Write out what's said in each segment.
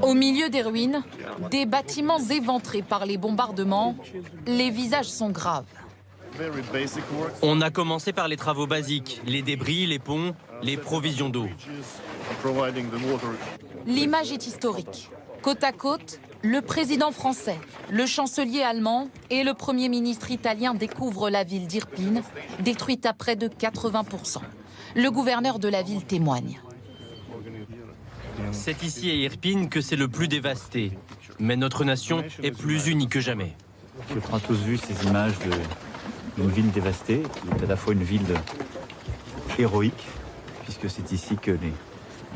Au milieu des ruines, des bâtiments éventrés par les bombardements, les visages sont graves. On a commencé par les travaux basiques, les débris, les ponts, les provisions d'eau. L'image est historique. Côte à côte, le président français, le chancelier allemand et le premier ministre italien découvrent la ville d'Irpin, détruite à près de 80%. Le gouverneur de la ville témoigne. C'est ici à Irpin que c'est le plus dévasté. Mais notre nation est plus unie que jamais. Je crois tous vu ces images d'une ville dévastée, qui est à la fois une ville héroïque, puisque c'est ici que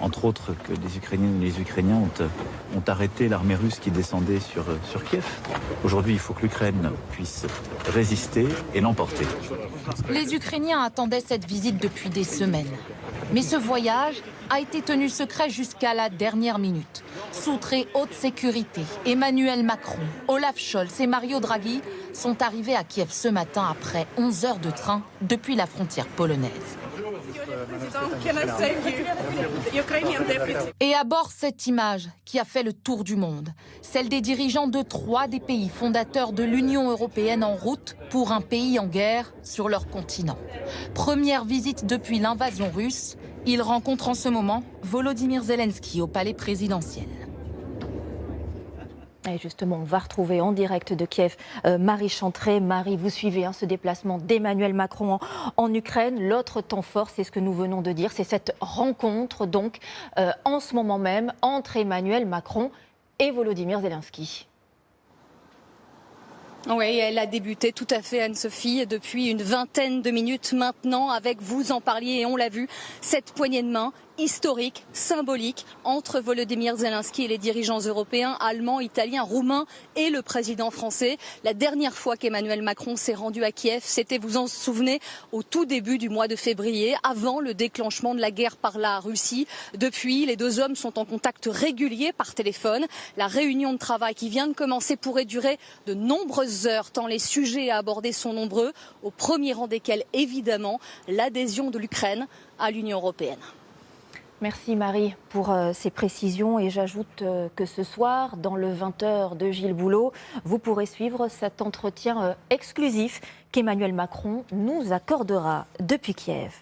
entre autres, que les Ukrainiennes et les Ukrainiens ont arrêté l'armée russe qui descendait sur Kiev. Aujourd'hui, il faut que l'Ukraine puisse résister et l'emporter. Les Ukrainiens attendaient cette visite depuis des semaines. Mais ce voyage a été tenu secret jusqu'à la dernière minute. Sous très haute sécurité, Emmanuel Macron, Olaf Scholz et Mario Draghi sont arrivés à Kiev ce matin après 11 heures de train depuis la frontière polonaise. Et à bord, cette image qui a fait le tour du monde, celle des dirigeants de 3 des pays fondateurs de l'Union européenne en route pour un pays en guerre sur leur continent. Première visite depuis l'invasion russe, ils rencontrent en ce moment Volodymyr Zelensky au palais présidentiel. Et justement, on va retrouver en direct de Kiev Marie Chantré. Marie, vous suivez ce déplacement d'Emmanuel Macron en Ukraine. L'autre temps fort, c'est ce que nous venons de dire, c'est cette rencontre donc en ce moment même entre Emmanuel Macron et Volodymyr Zelensky. Oui, elle a débuté tout à fait, Anne-Sophie, depuis une vingtaine de minutes maintenant, avec, vous en parliez et on l'a vu, cette poignée de main historique, symbolique, entre Volodymyr Zelensky et les dirigeants européens, allemands, italiens, roumains et le président français. La dernière fois qu'Emmanuel Macron s'est rendu à Kiev, c'était, vous en souvenez, au tout début du mois de février, avant le déclenchement de la guerre par la Russie. Depuis, les deux hommes sont en contact régulier par téléphone. La réunion de travail qui vient de commencer pourrait durer de nombreuses heures, tant les sujets à aborder sont nombreux, au premier rang desquels, évidemment, l'adhésion de l'Ukraine à l'Union européenne. Merci Marie pour ces précisions et j'ajoute que ce soir, dans le 20h de Gilles Boulot, vous pourrez suivre cet entretien exclusif qu'Emmanuel Macron nous accordera depuis Kiev.